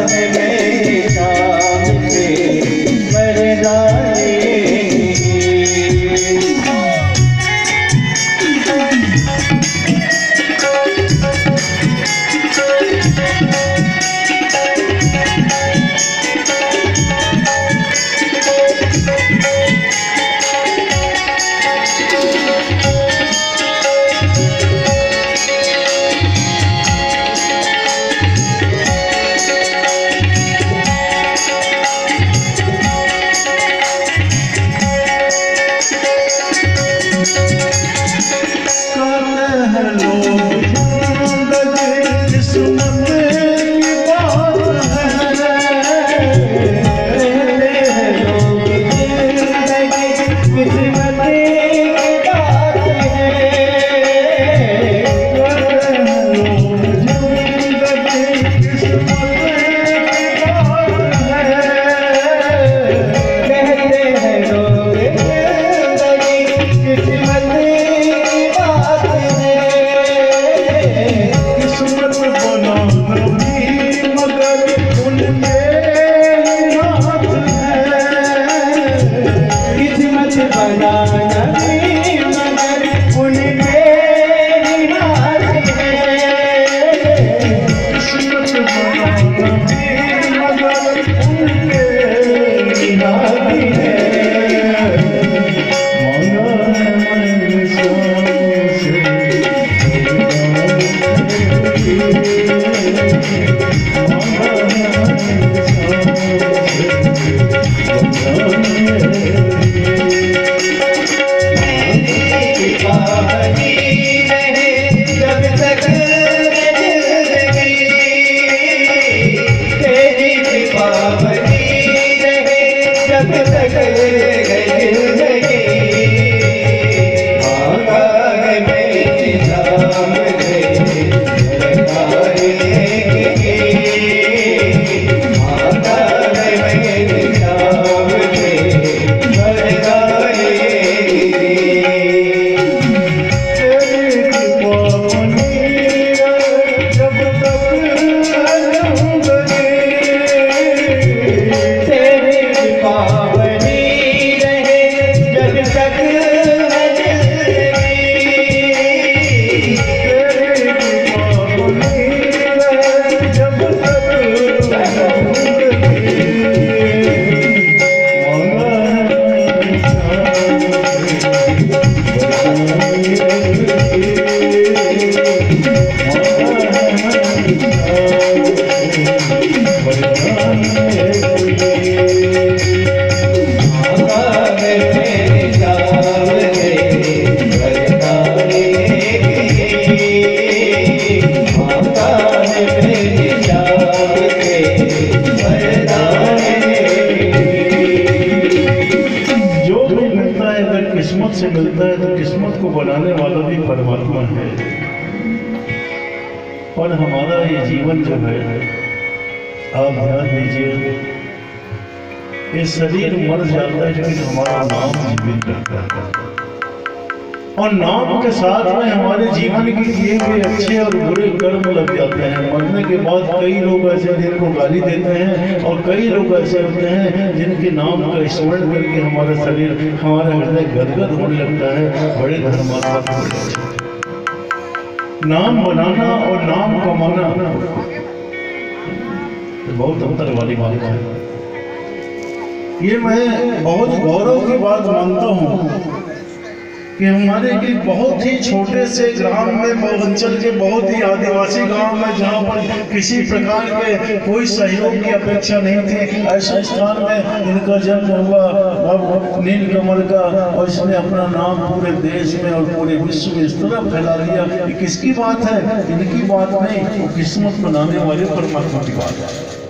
में शाम से मरदाने किस्मत से मिलता है तो किस्मत को बनाने वाला भी परमात्मा है। और हमारा ये जीवन जो है, आप ध्यान दीजिए, ये शरीर मर जाता है लेकिन हमारा नाम जीवित रहता है। और नाम के साथ में हमारे जीवन के किए हुए अच्छे और बुरे कर्म लग जाते हैं। मरने के बाद कई लोग ऐसे जिनको गाली देते हैं और कई लोग ऐसे होते हैं जिनके नाम का स्मरण करके हमारा शरीर, हमारा हृदय गदगद होने लगता है। बड़े धर्मात्मा नाम बनाना और नाम कमाना बहुत अंतर वाली बात है। ये मैं बहुत गौरव की बात मानता हूँ कि हमारे के बहुत ही छोटे से ग्राम में, पूर्वांचल के बहुत ही आदिवासी गांव में, जहां पर किसी प्रकार के कोई सहयोग की अपेक्षा नहीं थी, ऐसे स्थान में इनका जन्म हुआ। अब नीलकमल का, और इसने अपना नाम पूरे देश में और पूरे विश्व में इस तरह फैला दिया। ये किसकी बात है? इनकी बात नहीं, वो किस्मत बनाने वाले परमात्मा की बात है।